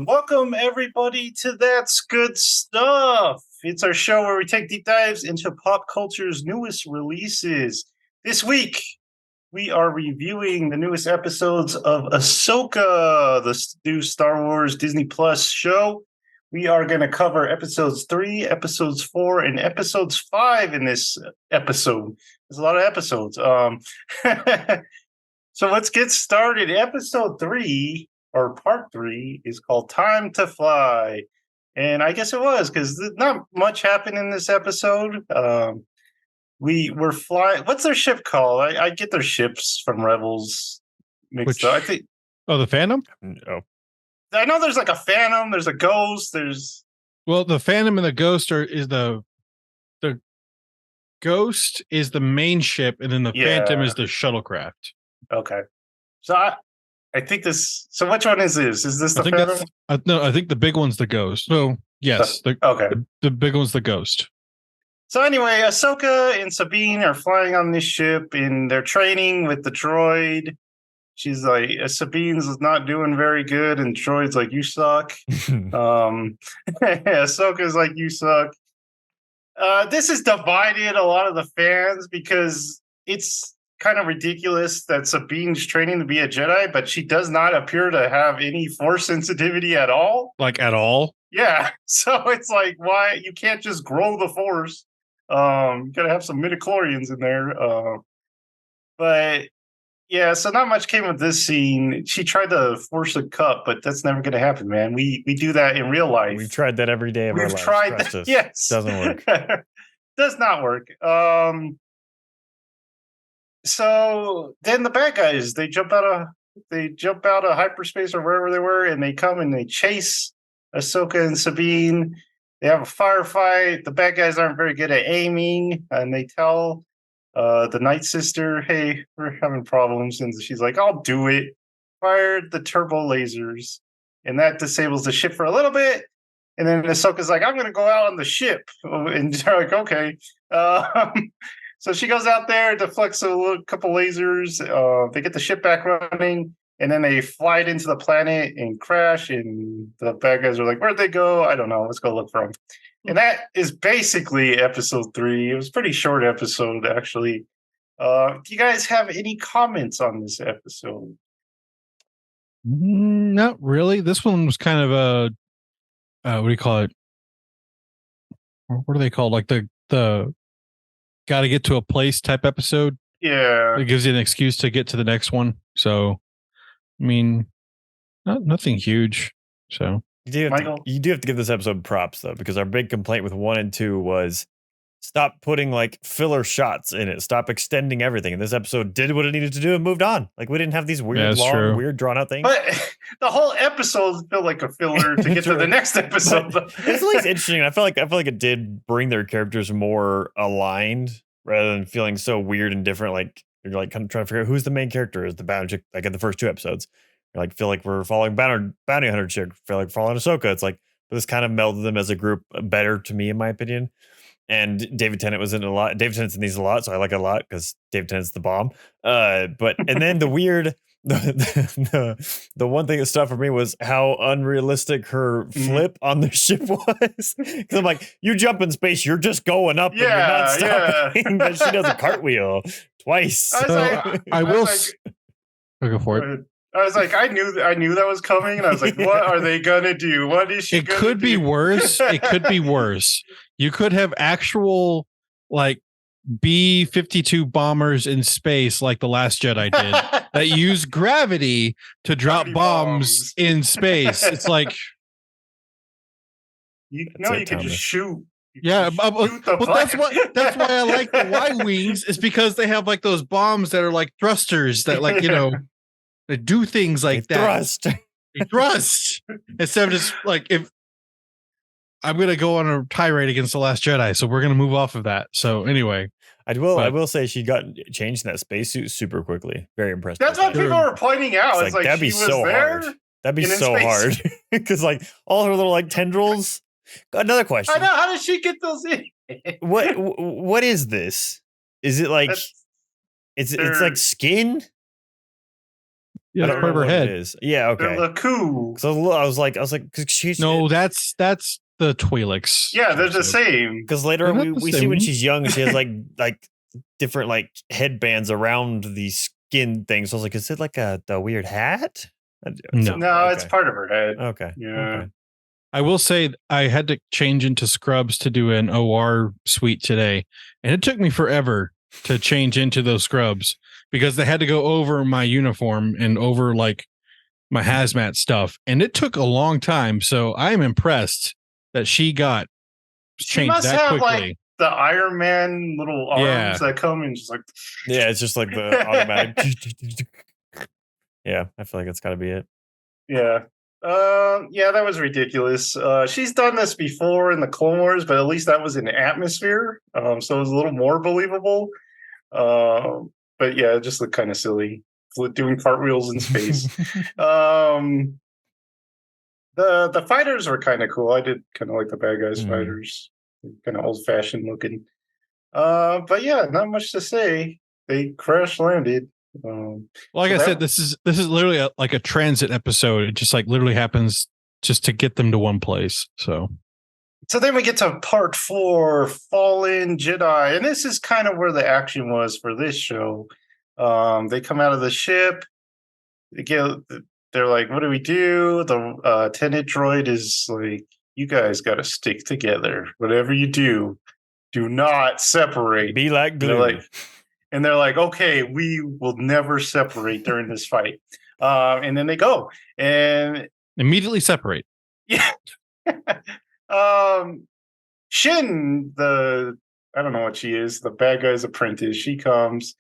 Welcome everybody to That's Good Stuff. It's our show where we take deep dives into pop culture's newest releases. This week, we are reviewing the newest episodes of Ahsoka, the new Star Wars Disney Plus show. We are going to cover episodes 3, episodes 4, and episodes 5 in this episode. There's a lot of episodes. So let's get started. Episode 3, or part 3, is called Time to Fly. And I guess it was, because not much happened in this episode. We were flying. What's their ship called? I get their ships from Rebels mixed up. I think. Oh, the Phantom? No. I know there's like a Phantom, there's a Ghost, Well, the Phantom and the Ghost is the Ghost is the main ship, and then the Phantom is the shuttlecraft. Okay. So I think this. So which one is this? Is this the Phantom? No, I think the big one's the Ghost. So yes, the big one's the Ghost. So anyway, Ahsoka and Sabine are flying on this ship, and they're training with the droid. She's like, Sabine's not doing very good, and droid's like, you suck. Ahsoka's like, you suck. This has divided a lot of the fans because it's kind of ridiculous that Sabine's training to be a Jedi, but she does not appear to have any force sensitivity at all. Like at all? Yeah. So it's like, why you can't just grow the force? You gotta have some midichlorians in there. But yeah, so not much came of this scene. She tried to force a cup, but that's never gonna happen, man. We do that in real life. We've tried that every day of our lives. We've tried that. Yes. Doesn't work. Does not work. So then the bad guys, they jump out of hyperspace or wherever they were, and they come and they chase Ahsoka and Sabine. They have a firefight. The bad guys aren't very good at aiming, and they tell the Night Sister, "Hey, we're having problems," and she's like, "I'll do it." Fire the turbo lasers, and that disables the ship for a little bit. And then Ahsoka's like, "I'm going to go out on the ship," and they're like, "Okay." So she goes out there, deflects a couple lasers. They get the ship back running, and then they fly it into the planet and crash. And the bad guys are like, "Where'd they go? I don't know. Let's go look for them." And that is basically episode 3. It was a pretty short episode, actually. Do you guys have any comments on this episode? Not really. This one was kind of a what do you call it? What are they called? Like the got to get to a place type episode. Yeah, it gives you an excuse to get to the next one. So, I mean, nothing huge. So you do have to give this episode props though, because our big complaint with 1 and 2 was stop putting like filler shots in it. Stop extending everything. And this episode did what it needed to do and moved on. Like we didn't have these weird, weird drawn out things. But the whole episode felt like a filler to get to the next episode. It's at least interesting. I feel like it did bring their characters more aligned rather than feeling so weird and different. Like you're like kind of trying to figure out who's the main character. Is the bounty chick, like in the first 2 episodes. You're like feel like we're following bounty hunter chick. Feel like following Ahsoka. It's like this kind of melded them as a group better to me, in my opinion. And David Tennant was in a lot. David Tennant's in these a lot, so I like it a lot because David Tennant's the bomb. But and then the weird, the one thing that stopped for me was how unrealistic her flip on the ship was. Because I'm like, you jump in space, you're just going up, and you're not stopping. But she does a cartwheel twice. I will go for it. I was like, I knew that was coming, and I was like, what are they gonna do? What is she? It could be worse. It could be worse. You could have actual like B-52 bombers in space, like the Last Jedi did, that use gravity to drop bombs in space. It's like you can just shoot. Yeah, but that's why I like the Y-wings, is because they have like those bombs that are like thrusters that like they do things like that. They thrust instead of just like, if I'm gonna go on a tirade against the Last Jedi, so we're gonna move off of that. So anyway, I will say she got changed in that spacesuit super quickly. Very impressed. That's what people were pointing out. It's like that'd be so hard. That'd be so hard because like all her little like tendrils. Another question. I know. How did she get those in? What is this? Is it like it's like skin? Yeah, I that's don't part of know her what it head. is. Yeah, They're okay. the coup. So I was like, because she's No, that's the Twi'leks. Yeah, they're the episode. same. because later They're on not the we see same. when she's young, she has like different like headbands around the skin things. So I was like, is it like the weird hat? No. No, it's okay. part of her head. Okay. Yeah. Okay. I will say I had to change into scrubs to do an OR suite today, and it took me forever to change into those scrubs because they had to go over my uniform and over like my hazmat stuff, and it took a long time. So I am impressed that she got She changed must that have quickly. like the Iron Man little arms that come and just like. Yeah, it's just like the automatic. Yeah, I feel like it's got to be it. Yeah. Yeah, that was ridiculous. She's done this before in the Clone Wars, but at least that was in atmosphere. So it was a little more believable. But yeah, it just looked kind of silly. Doing cartwheels in space. The fighters were kind of cool. I did kind of like the bad guys fighters. Kind of old fashioned looking. But yeah, not much to say. They crash landed. Like I said, this is literally like a transit episode. It just like literally happens just to get them to one place. So then we get to part 4, Fallen Jedi, and this is kind of where the action was for this show. They come out of the ship. They're like, "What do we do?" The attendant droid is like, "You guys got to stick together. Whatever you do, do not separate. Be like glue." And they're like, okay, we will never separate during this fight. And then they go and immediately separate. Yeah. Shin, I don't know what she is, the bad guy's apprentice. She comes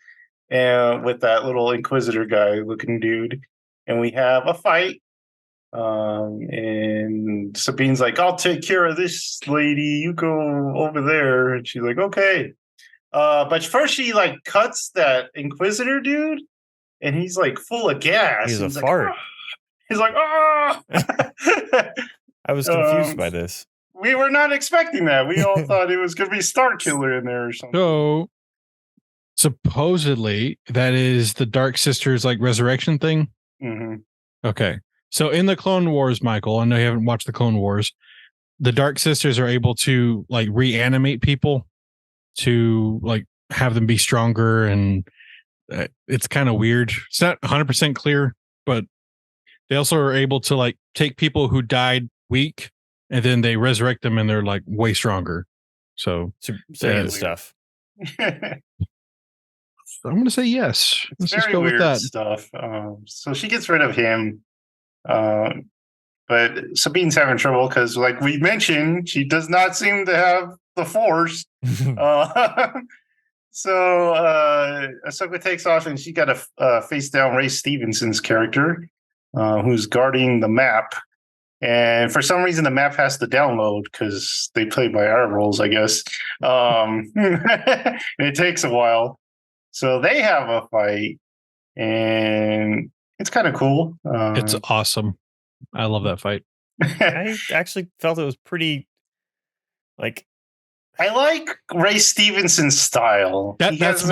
and with that little Inquisitor guy looking dude, and we have a fight. And Sabine's like, I'll take care of this lady. You go over there. And she's like, okay. But first she like cuts that Inquisitor dude, and he's like full of gas. He's a like, fart. "Ah." He's like, oh. I was confused by this. We were not expecting that. We all thought it was going to be Star Killer in there or something. So supposedly that is the Dark Sisters like resurrection thing. Mm-hmm. Okay. So in the Clone Wars, Michael, I know you haven't watched the Clone Wars. The Dark Sisters are able to like reanimate people to like have them be stronger, and it's kind of weird. It's not 100% clear, but they also are able to like take people who died weak and then they resurrect them and they're like way stronger. So Saiyan stuff. I'm going to say yes. Let's just go with that stuff. So she gets rid of him. But Sabine's having trouble because, like we mentioned, she does not seem to have the Force. So Ahsoka takes off, and she got to face down Ray Stevenson's character, who's guarding the map. And for some reason, the map has to download because they play by our rules, I guess. And it takes a while. So they have a fight, and it's kind of cool. It's awesome. I love that fight. I actually felt it was pretty, like, I like Ray Stevenson's style. That's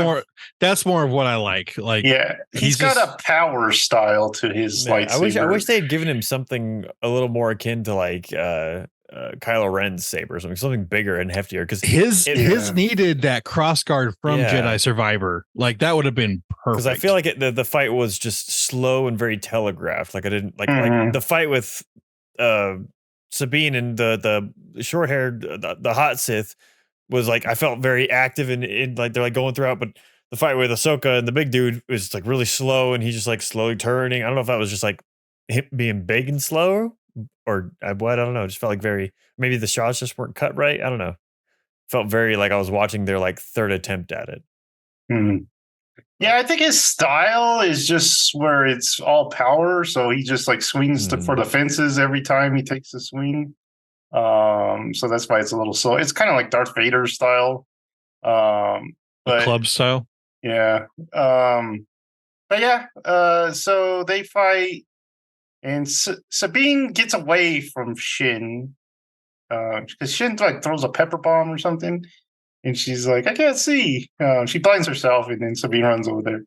more of what I like. Like, yeah, he's got a power style to his lightsaber. I wish they had given him something a little more akin to like Kylo Ren's saber, something bigger and heftier. Because his needed that cross guard from Jedi Survivor. Like that would have been perfect. Because I feel like the fight was just slow and very telegraphed. Like I didn't like the fight with Sabine and the short haired the hot Sith was like I felt very active and like they're like going throughout, but the fight with Ahsoka and the big dude was like really slow and he's just like slowly turning. I don't know if that was just like him being big and slow or what. I don't know. It just felt like maybe the shots just weren't cut right. I don't know. Felt very like I was watching their like third attempt at it. Mm-hmm. Yeah, I think his style is just where it's all power. So he just like swings for the fences every time he takes a swing. So that's why it's a little slow. It's kind of like Darth Vader style. But club style. Yeah. But yeah, so they fight and Sabine gets away from Shin. Because Shin like throws a pepper bomb or something. And she's like, I can't see. She blinds herself, and then Sabine runs over there.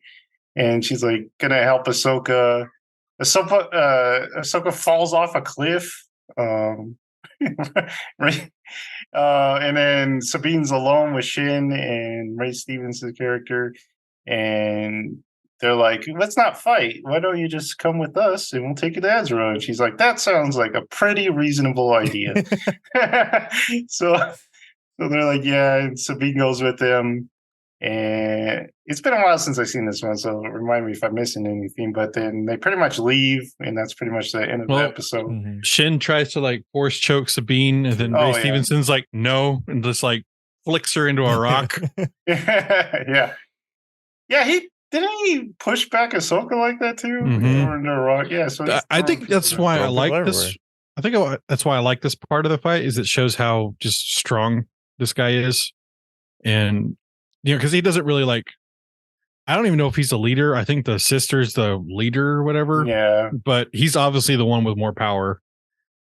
And she's like, gonna help Ahsoka. Ahsoka falls off a cliff. Right. And then Sabine's alone with Shin and Ray Stevens' character, and they're like, "Let's not fight. Why don't you just come with us and we'll take you to Ezra?" And she's like, "That sounds like a pretty reasonable idea." so they're like, "Yeah." And Sabine goes with them. And it's been a while since I've seen this one, so remind me if I'm missing anything. But then they pretty much leave, and that's pretty much the end of the episode. Shin tries to like force choke Sabine, and then Ray Stevenson's like, "No," and just like flicks her into a rock. Yeah. Didn't he push back Ahsoka like that too? Mm-hmm. Into a rock. Yeah. So I think that's why I like this. I think that's why I like this part of the fight is it shows how just strong this guy is, and because he doesn't really like. I don't even know if he's the leader. I think the sister's the leader or whatever. Yeah. But he's obviously the one with more power.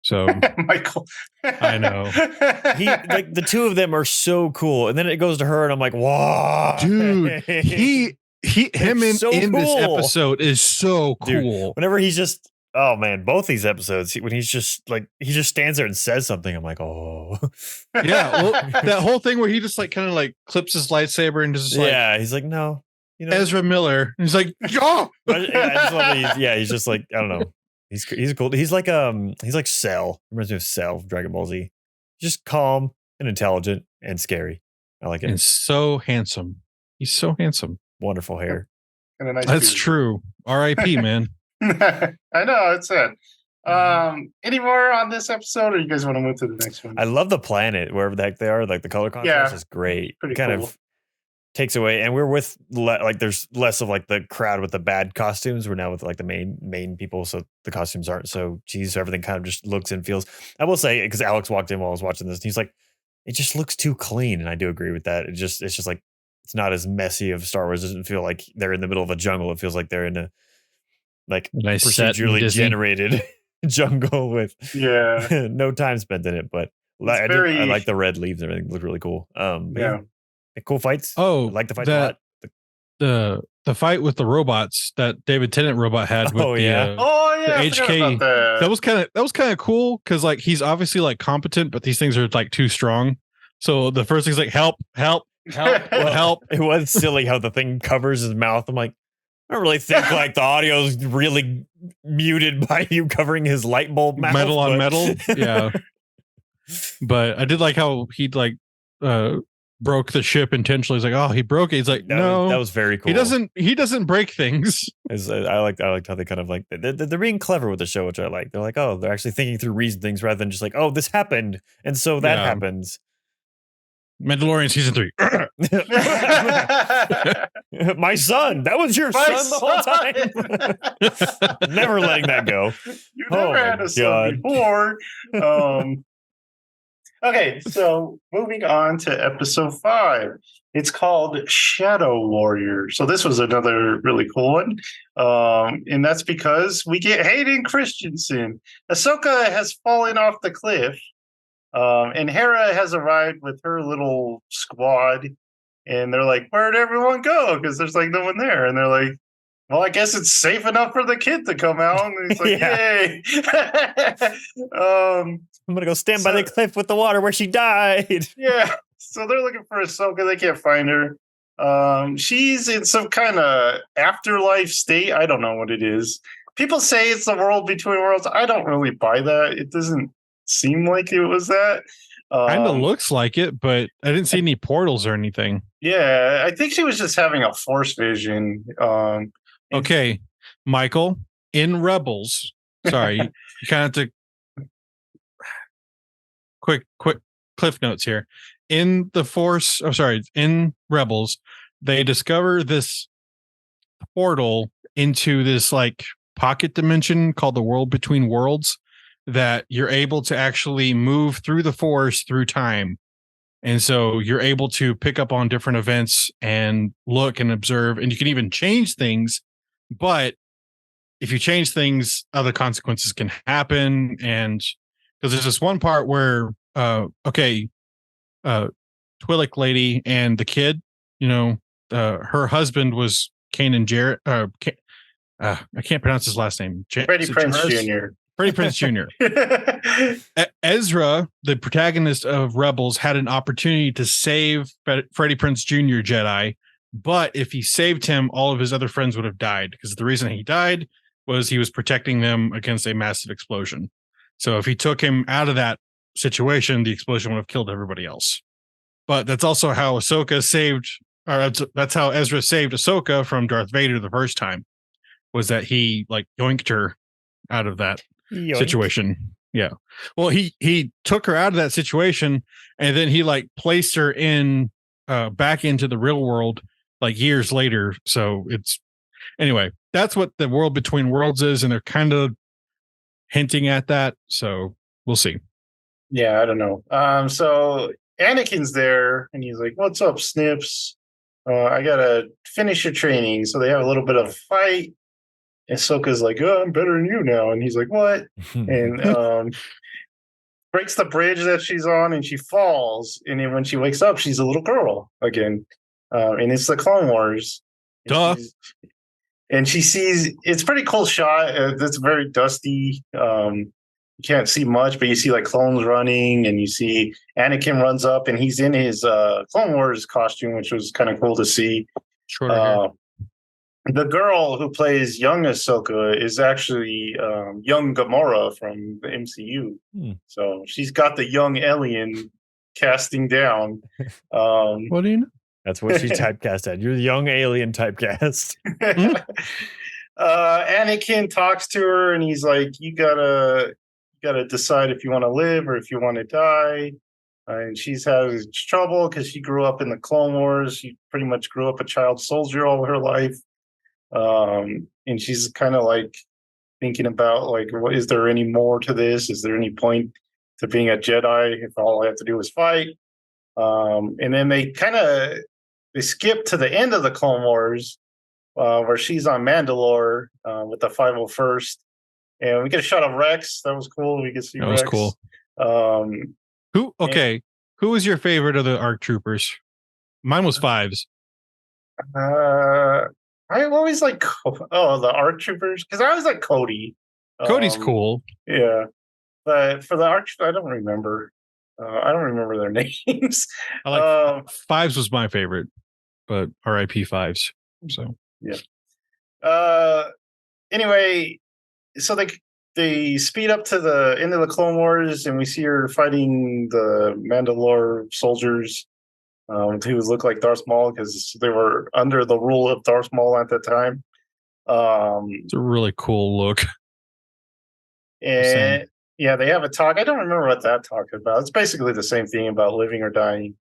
So Michael. I know. Like the two of them are so cool. And then it goes to her and I'm like, wow. Dude, him in this episode is so cool. Dude, whenever he's just oh man, both these episodes, when he's just like he just stands there and says something, I'm like, oh yeah. Well, that whole thing where he just like kind of like clips his lightsaber and just like he's like, no, Ezra Miller. He's like, oh he's just like, I don't know. He's cool. He's like Cell. Reminds me of Cell from Dragon Ball Z. Just calm and intelligent and scary. I like it. And so handsome. He's so handsome. Wonderful hair. And a nice That's beard. true. R.I.P. man. I know, it's sad. Any more on this episode, or you guys want to move to the next one? I love the planet, wherever the heck they are. Like the color contrast is great. Pretty kind cool. of takes away, and we're with like there's less of like the crowd with the bad costumes. We're now with like the main people, so the costumes aren't so cheesy. So everything kind of just looks and feels. I will say, because Alex walked in while I was watching this, and he's like, "It just looks too clean," and I do agree with that. It's just like it's not as messy of Star Wars. It doesn't feel like they're in the middle of a jungle. It feels like they're in a like nice procedurally generated jungle with no time spent in it. But I like the red leaves and everything. Look really cool. Cool fights. Oh, I like the fights a lot. The fight with the robots that David Tennant robot had with the HK. That was kind of cool because like he's obviously like competent, but these things are like too strong. So the first thing's like help. It was silly how the thing covers his mouth. I'm like, I don't really think like the audio is really muted by you covering his light bulb mouth. Metal on metal. Yeah. But I did like how he'd like broke the ship intentionally. He's like, oh, he broke it. He's like, that was very cool. He doesn't break things. I liked how they kind of like they're being clever with the show, which I like. They're like, oh, they're actually thinking through reason things rather than just like, oh, this happened and so that happens. Mandalorian season 3. My son, that was your son the whole time. Never letting that go. You never had a son before. Okay, so moving on to episode 5. It's called Shadow Warrior. So this was another really cool one. And that's because we get Hayden Christensen. Ahsoka has fallen off the cliff. And Hera has arrived with her little squad. And they're like, where'd everyone go? Because there's like no one there. And they're like, well, I guess it's safe enough for the kid to come out. And he's like, yay. I'm going to go stand by the cliff with the water where she died. Yeah. So they're looking for Ahsoka. They can't find her. She's in some kind of afterlife state. I don't know what it is. People say it's the world between worlds. I don't really buy that. It doesn't seem like it was that. Kind of looks like it, but I didn't see any portals or anything. Yeah, I think she was just having a force vision. Okay, Michael, in Rebels, sorry, you kind of have to quick cliff notes here. In in Rebels, they discover this portal into this like pocket dimension called the world between worlds that you're able to actually move through the force through time. And so you're able to pick up on different events and look and observe, and you can even change things. But if you change things, other consequences can happen. And because there's this one part where, Twi'lek lady and the kid, her husband was Kanan Jarrett, I can't pronounce his last name. Freddie Prinze Jr. Freddie Prinze Jr. Ezra, the protagonist of Rebels, had an opportunity to save Freddie Prinze Jr. Jedi, but if he saved him, all of his other friends would have died, because the reason he died was he was protecting them against a massive explosion. So if he took him out of that situation, the explosion would have killed everybody else. But that's also how Ahsoka saved, or that's how Ezra saved Ahsoka from Darth Vader the first time, was that he like yoinked her out of that situation. Yeah. Well, he took her out of that situation, and then he like placed her in back into the real world like years later. So it's anyway, that's what the world between worlds is, and they're kind of hinting at that. So we'll see. Yeah, I don't know. So Anakin's there, and he's like, "What's up, Snips? I gotta finish your training." So they have a little bit of a fight. And Ahsoka's like, "Oh, I'm better than you now," and he's like, "What?" And breaks the bridge that she's on, and she falls. And then when she wakes up, she's a little girl again, and it's the Clone Wars. Duh. And she sees, it's a pretty cool shot. It's very dusty. You can't see much, but you see like clones running, and you see Anakin runs up, and he's in his Clone Wars costume, which was kind of cool to see. Shorter hair. The girl who plays young Ahsoka is actually young Gamora from the MCU. So she's got the young alien casting down. What do you know? That's what she typecast at. You're the young alien typecast. Anakin talks to her, and he's like, "You gotta decide if you want to live or if you want to die." And she's having trouble because she grew up in the Clone Wars. She pretty much grew up a child soldier all her life. And she's kind of like thinking about like, what is there any more to this? Is there any point to being a Jedi if all I have to do is fight? And then they skip to the end of the Clone Wars, where she's on Mandalore with the 501st, and we get a shot of Rex. That was cool. We get to see Rex. That was cool. Who was your favorite of the ARC troopers? Mine was Fives. I always like the ARC troopers, because I always like Cody. Cody's cool. Yeah, but for the ARC, I don't remember. I don't remember their names. I like Fives was my favorite, but R.I.P. Fives. So yeah. Anyway, so they speed up to the end of the Clone Wars, and we see her fighting the Mandalore soldiers. Who look like Darth Maul because they were under the rule of Darth Maul at the time. It's a really cool look. And yeah, they have a talk. I don't remember what that talk is about. It's basically the same thing about living or dying.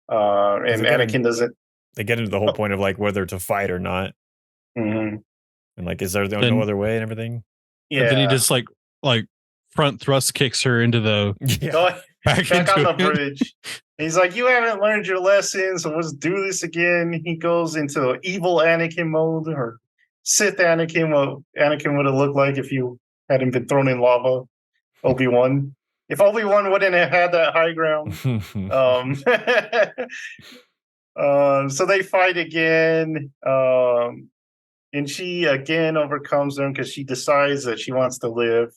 And Anakin doesn't. They get into the whole point of like whether to fight or not. Mm-hmm. And like, is there no other way and everything? Yeah. And then he just like front thrust kicks her into the back on the bridge. He's like, "You haven't learned your lesson, so let's do this again." He goes into evil Anakin mode, or Sith Anakin, what Anakin would have looked like if you hadn't been thrown in lava. Obi-Wan. If Obi-Wan wouldn't have had that high ground. So they fight again. And she again overcomes them because she decides that she wants to live.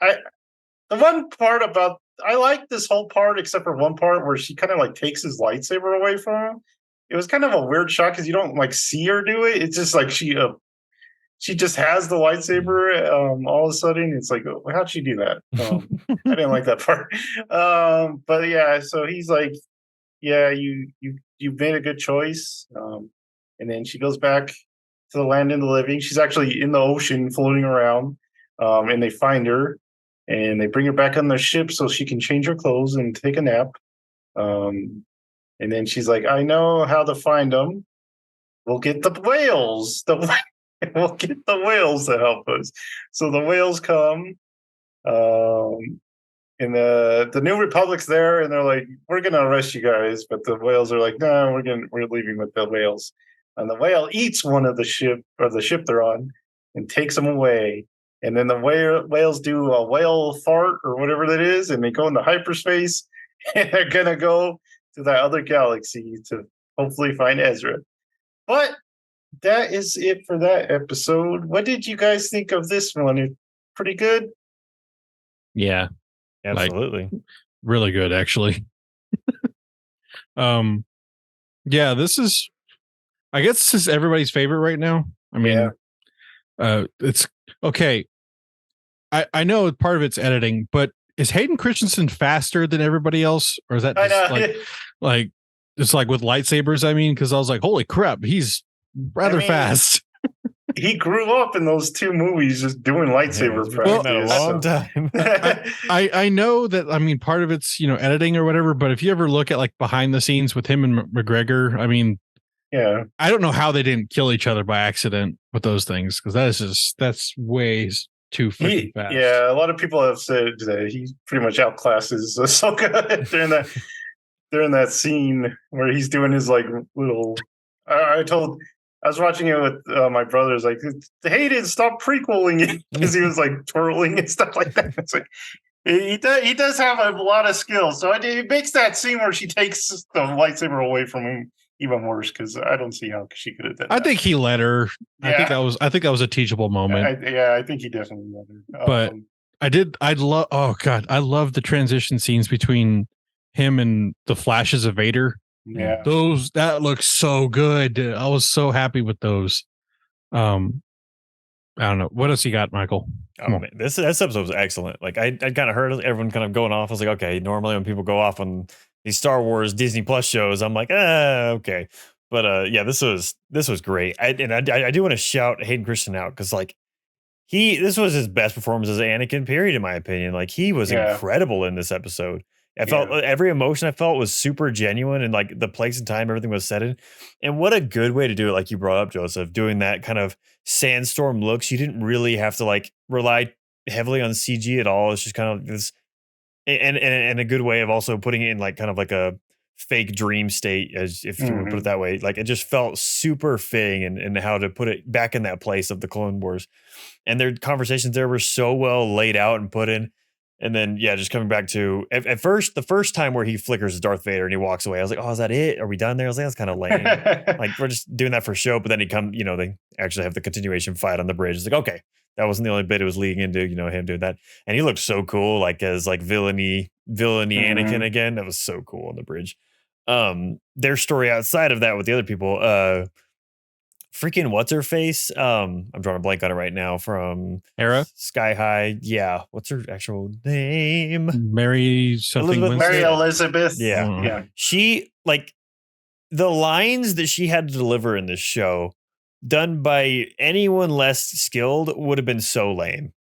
The one part about, I like this whole part except for one part where she kind of like takes his lightsaber away from him. It was kind of a weird shot because you don't like see her do it. It's just like she just has the lightsaber all of a sudden. It's like, how'd she do that? I didn't like that part. But yeah, so he's like, "Yeah, you've made a good choice." And then she goes back to the land of the living. She's actually in the ocean floating around, and they find her. And they bring her back on their ship so she can change her clothes and take a nap. And then she's like, "I know how to find them. We'll get the whales. We'll get the whales to help us." So the whales come. And the New Republic's there, and they're like, "We're going to arrest you guys." But the whales are like, "No, we're leaving with the whales." And the whale eats one of the ship they're on and takes them away. And then the whales do a whale fart or whatever that is, and they go into hyperspace, and they're going to go to that other galaxy to hopefully find Ezra. But that is it for that episode. What did you guys think of this one? Pretty good? Yeah. Absolutely. Really good, actually. Yeah, this is, I guess this is everybody's favorite right now. I mean, it's okay. I know part of it's editing, but is Hayden Christensen faster than everybody else? Or is that just like it's like with lightsabers? I mean, because I was like, holy crap, he's rather fast. He grew up in those 2 movies just doing lightsaber practice. A long time. I know that, I mean, part of it's, editing or whatever, but if you ever look at like behind the scenes with him and McGregor, I mean, yeah, I don't know how they didn't kill each other by accident with those things, because that's way too freaking fast. Yeah, a lot of people have said that he pretty much outclasses Ahsoka during that scene where he's doing his like little. I was watching it with my brothers. Like, Hayden, stop prequeling it, because he was like twirling and stuff like that. It's like he does have a lot of skill. So it makes that scene where she takes the lightsaber away from him even worse, because I don't see how she could have done that. I think he let her. Yeah. I think that was a teachable moment. I think he definitely let her. But I love the transition scenes between him and the flashes of Vader. Yeah, that looks so good. I was so happy with those. I don't know, what else you got, Michael? Oh man, this episode was excellent. Like I kind of heard everyone kind of going off. I was like, okay, normally when people go off on these Star Wars Disney Plus shows, I'm like, okay. But yeah, this was great. I do want to shout Hayden Christensen out, because like this was his best performance as Anakin, period, in my opinion. Like he was incredible in this episode. I felt every emotion I felt was super genuine, and like the place and time everything was set in. And what a good way to do it, like you brought up, Joseph, doing that kind of sandstorm looks. You didn't really have to like rely heavily on CG at all. It's just kind of this, and a good way of also putting it in like kind of like a fake dream state, as if you would put it that way. Like it just felt super fitting, and how to put it back in that place of the Clone Wars. And their conversations there were so well laid out and put in. And then, yeah, just coming back to at first, the first time where he flickers as Darth Vader and he walks away, I was like, oh, is that it? Are we done there? I was like, that's kind of lame. Like, we're just doing that for show. But then they actually have the continuation fight on the bridge. It's like, okay, that wasn't the only bit it was leading into, him doing that. And he looked so cool, like as like villainy Anakin again. That was so cool on the bridge. Their story outside of that with the other people, freaking what's her face? I'm drawing a blank on it right now, from Hera Sky High. Yeah, what's her actual name? Mary something. Mary Elizabeth. Yeah, yeah. She, like, the lines that she had to deliver in this show, done by anyone less skilled, would have been so lame.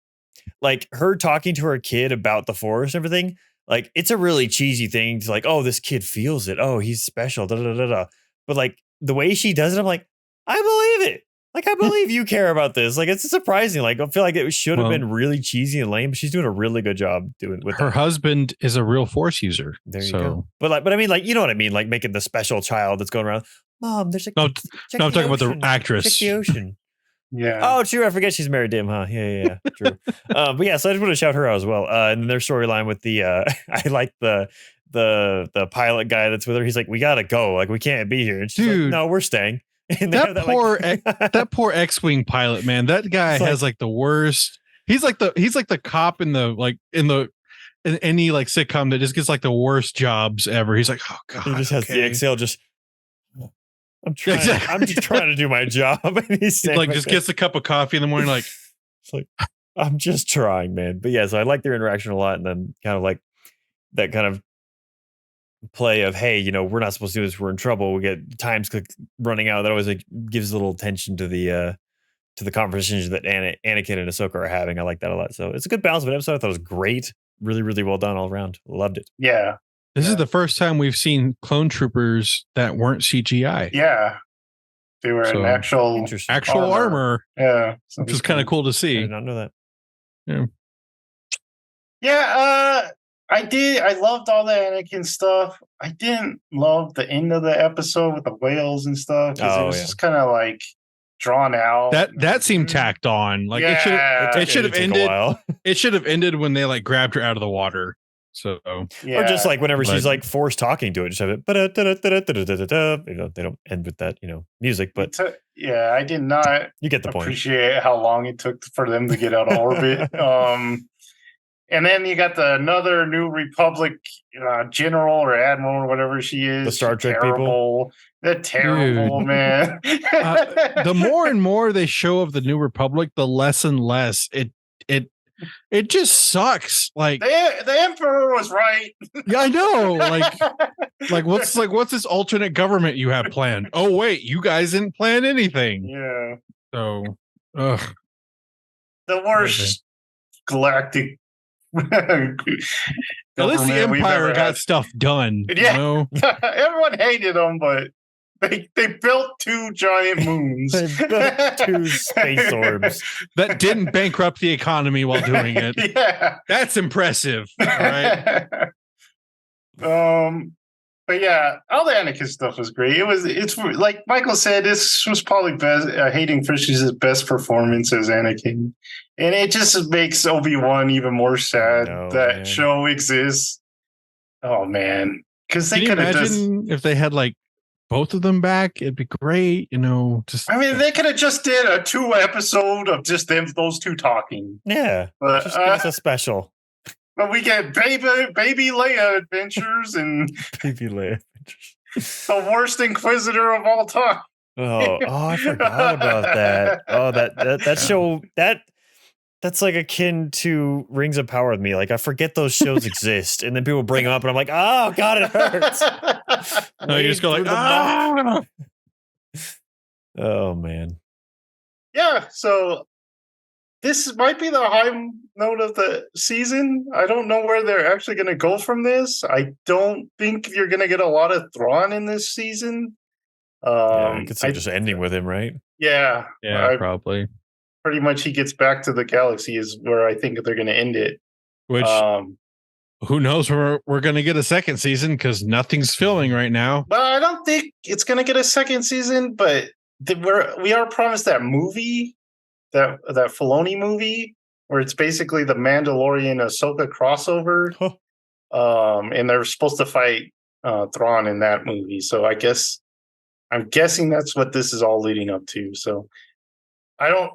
Like her talking to her kid about the Force and everything. Like, it's a really cheesy thing to like, oh, this kid feels it. Oh, he's special. Da, da, da, da. But like the way she does it, I'm like, I believe it. Like, I believe you care about this. Like, it's surprising. Like, I feel like it should have been really cheesy and lame, but she's doing a really good job doing with her. Husband is a real Force user. There you go. But I mean, like, you know what I mean? Like making the special child that's going around. Mom, there's like no, I'm talking about the actress. Check the ocean. Yeah. Oh, true. I forget she's married to him, huh? Yeah. True. But yeah, so I just want to shout her out as well. And their storyline with the I like the pilot guy that's with her. He's like, we gotta go. Like, we can't be here. And she's like, no, we're staying. And that poor X-wing pilot, man. That guy has like the worst. He's like the cop in any like sitcom that just gets like the worst jobs ever. He's like, oh god, he just has the exhale. I'm just trying to do my job. And he's like just gets a cup of coffee in the morning. Like, it's like, I'm just trying, man. But yeah, so I like their interaction a lot, and then kind of like that kind of play of, hey, we're not supposed to do this, we're in trouble, we get times running out. That always like gives a little tension to the conversations that Anakin and Ahsoka are having. I like that a lot. So it's a good balance of an episode. I thought it was great, really, really well done all around. Loved it. Yeah, this is the first time we've seen clone troopers that weren't CGI. Yeah, they were in actual armor. Yeah, which is kind of cool to see. I did not know that. Yeah. I loved all the Anakin stuff. I didn't love the end of the episode with the whales and stuff, because it was just kind of like drawn out. That seemed tacked on. Like, it should have ended. It should have ended when they like grabbed her out of the water. So Yeah. Or just like whenever she's But- like forced talking to it, just have it. They don't end with that, music, but yeah, I did not you get the point. appreciate how long it took for them to get out of orbit. And then you got another New Republic general or admiral or whatever she is. The Star Trek terrible. They're terrible, Dude. man. The more and more they show of the New Republic, the less and less it just sucks. Like the Emperor was right. yeah, I know. Like what's this alternate government you have planned? Oh wait, you guys didn't plan anything. Yeah. So, ugh. The worst galactic. At least the Empire got stuff done. Yeah. You know? Everyone hated them, but they built 2 giant moons. They built 2 space orbs. That didn't bankrupt the economy while doing it. Yeah. That's impressive. All right. But yeah, all the Anakin stuff was great. It's like Michael said, this was probably best Hayden Christensen's best performance as Anakin. And it just makes Obi-Wan even more sad that show exists. Oh man. Because they could have imagine if they had like both of them back, it'd be great, they could have just did a 2 episode of just those 2 talking. Yeah. But just give us a special. But we get baby Leia adventures and Baby Leia adventures. The worst Inquisitor of all time. Oh, I forgot about that. Oh, that show that's like akin to Rings of Power with me. Like I forget those shows exist, and then people bring them up, and I'm like, oh god, it hurts. No, you just go like, ah! Oh man. Yeah, so this might be the high note of the season. I don't know where they're actually going to go from this. I don't think you're going to get a lot of Thrawn in this season. You could say just ending with him, right? Yeah. Probably. Pretty much he gets back to the galaxy is where I think they're going to end it. Which, who knows where we're going to get a second season because nothing's filming right now. But I don't think it's going to get a second season, but we are promised that movie. That Filoni movie where it's basically the Mandalorian Ahsoka crossover, and they're supposed to fight Thrawn in that movie. So I'm guessing that's what this is all leading up to. So I don't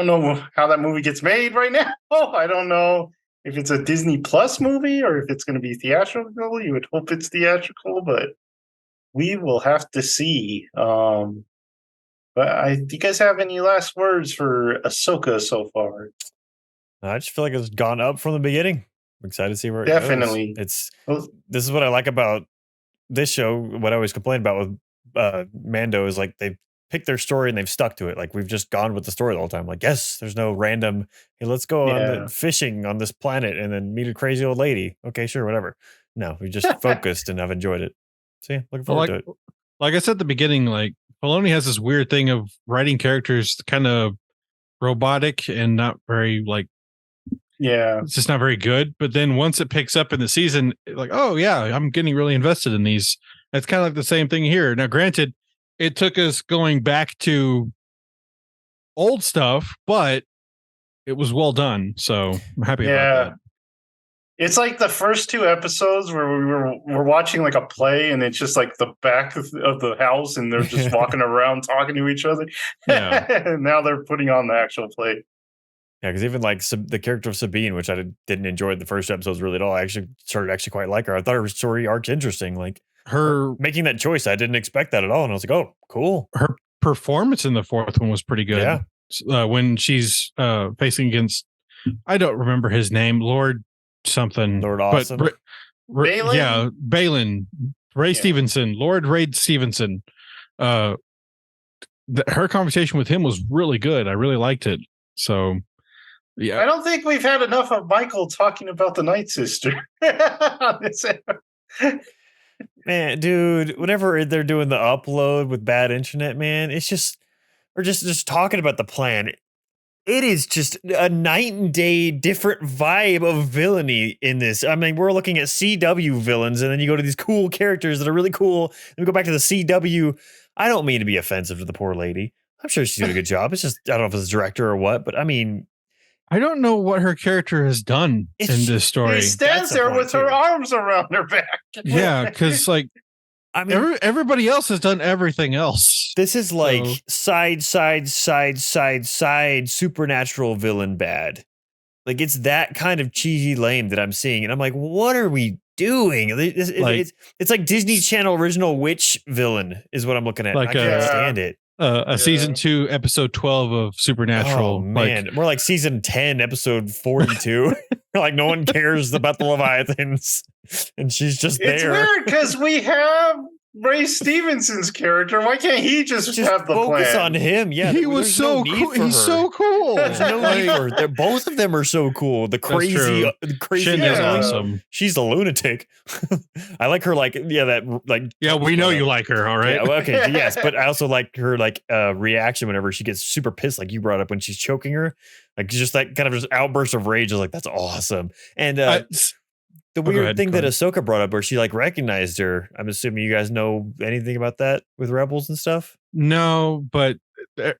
know how that movie gets made right now. I don't know if it's a Disney Plus movie or if it's going to be theatrical. You would hope it's theatrical, but we will have to see. But do you guys have any last words for Ahsoka so far? I just feel like it's gone up from the beginning. I'm excited to see where it Definitely. goes. This is what I like about this show. What I always complain about with Mando is like they've picked their story and they've stuck to it. Like we've just gone with the story the whole time. Like, yes, there's no random, hey, let's go on the fishing on this planet and then meet a crazy old lady. Okay, sure, whatever. No, we just focused and I've enjoyed it. So yeah, looking forward to it. Like I said at the beginning, like Filoni has this weird thing of writing characters kind of robotic and not very it's just not very good. But then once it picks up in the season, like, oh yeah, I'm getting really invested in these. It's kind of like the same thing here. Now, granted, it took us going back to old stuff, but it was well done. So I'm happy about that. It's like the first 2 episodes where we're watching like a play and it's just like the back of the house and they're just walking around talking to each other. Yeah. And now they're putting on the actual play. Yeah, because even like the character of Sabine, which I didn't enjoy the first episodes really at all, I actually started quite like her. I thought her story arc's interesting. Like her making that choice, I didn't expect that at all. And I was like, oh, cool. Her performance in the 4th one was pretty good. Yeah. When she's facing against, I don't remember his name, Lord something. Lord Awesome. But Balin? Yeah, Balin. Ray Stevenson. Lord Ray Stevenson. Her conversation with him was really good. I really liked it. So, yeah. I don't think we've had enough of Michael talking about the Night Sister. Man, dude, whenever they're doing the upload with bad internet, man, it's just, we're just talking about the plan. It is just a night and day different vibe of villainy in this. I mean, we're looking at CW villains, and then you go to these cool characters that are really cool. And we go back to the CW. I don't mean to be offensive to the poor lady. I'm sure she's doing a good job. It's just, I don't know if it's the director or what, but I mean, I don't know what her character has done in this story. She stands there with her arms around her back. Yeah, because like, I mean, everybody else has done everything else. This is like side supernatural villain bad. Like it's that kind of cheesy lame that I'm seeing, and I'm like, what are we doing? It's like Disney Channel original witch villain is what I'm looking at. Like, I can't stand it. Season 2, episode 12 of Supernatural. Oh man, more like season 10, episode 42. Like no one cares about the Leviathans, and she's just there. It's weird because we have Ray Stevenson's character. Why can't he just have the focus plan? on him? Yeah, he was so cool. He's so cool. There's no need for her. Both of them are so cool. The crazy Shin is awesome. She's a lunatic. I like her. We know you like her. All right. Yeah, well, okay. Yes, but I also like her reaction whenever she gets super pissed, like you brought up when she's choking her, like just that kind of just outburst of rage. Is like that's awesome. And the weird thing that Ahsoka brought up where she like recognized her. I'm assuming you guys know anything about that with Rebels and stuff? No, but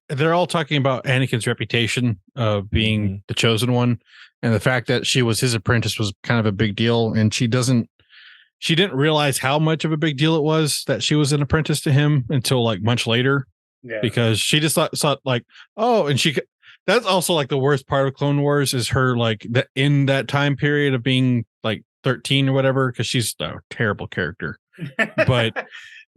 they're all talking about Anakin's reputation of being the chosen one. And the fact that she was his apprentice was kind of a big deal. And she didn't realize how much of a big deal it was that she was an apprentice to him until like much later. Yeah. Because she just thought like, oh, and that's also like the worst part of Clone Wars is her like in that time period of being like 13 or whatever, because she's a terrible character. But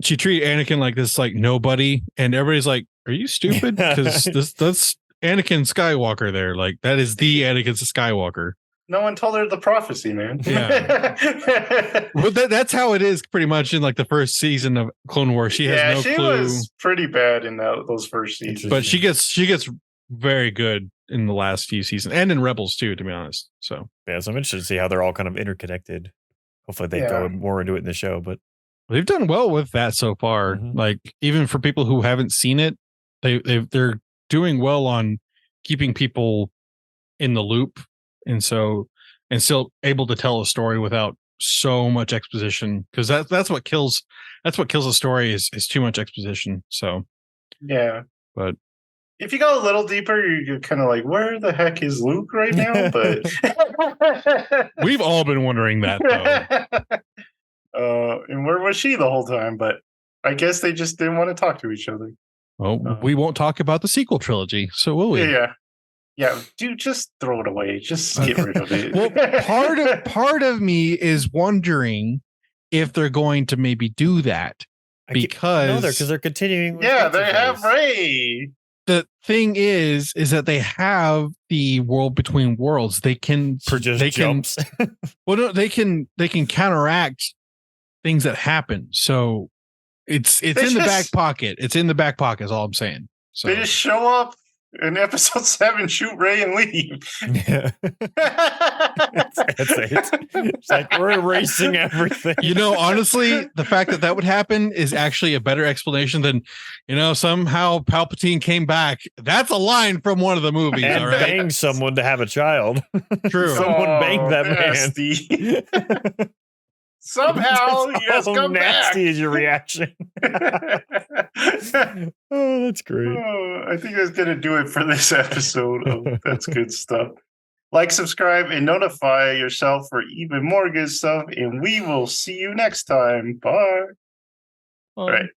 she treated Anakin like this like nobody, and everybody's like, are you stupid? Because that's Anakin Skywalker there. Like that is the Anakin Skywalker. No one told her the prophecy, man. Yeah. Well, that's how it is pretty much in like the first season of Clone Wars. She has no clue. She was pretty bad in those first seasons. But she gets very good in the last few seasons and in Rebels too, to be honest. So yeah, so I'm interested to see how they're all kind of interconnected. Hopefully they go more into it in the show, but they've done well with that so far. Like even for people who haven't seen it, they're doing well on keeping people in the loop, and still able to tell a story without so much exposition, because that's what kills a story is too much exposition. So yeah, but if you go a little deeper, you're kind of like, where the heck is Luke right now? But we've all been wondering that, though. And where was she the whole time? But I guess they just didn't want to talk to each other. Well, we won't talk about the sequel trilogy, so will we? Yeah. Dude, just throw it away. Just get rid of it. Well, part of me is wondering if they're going to maybe do that because they're continuing. Yeah, they have Rey. The thing is that they have the world between worlds. They can jumps. Well, no, they can counteract things that happen. So it's in the back pocket. It's in the back pocket. Is all I'm saying. So they just show up in episode 7, shoot Rey and leave. Yeah. That's it. It's like we're erasing everything. Honestly, the fact that would happen is actually a better explanation than, somehow Palpatine came back. That's a line from one of the movies. And all right? banged someone to have a child. True. Someone banged that man. Somehow he has come nasty back. Is your reaction? Oh, that's great. I think that's gonna do it for this episode. That's good stuff. Like, subscribe, and notify yourself for even more good stuff. And we will see you next time. Bye. All right.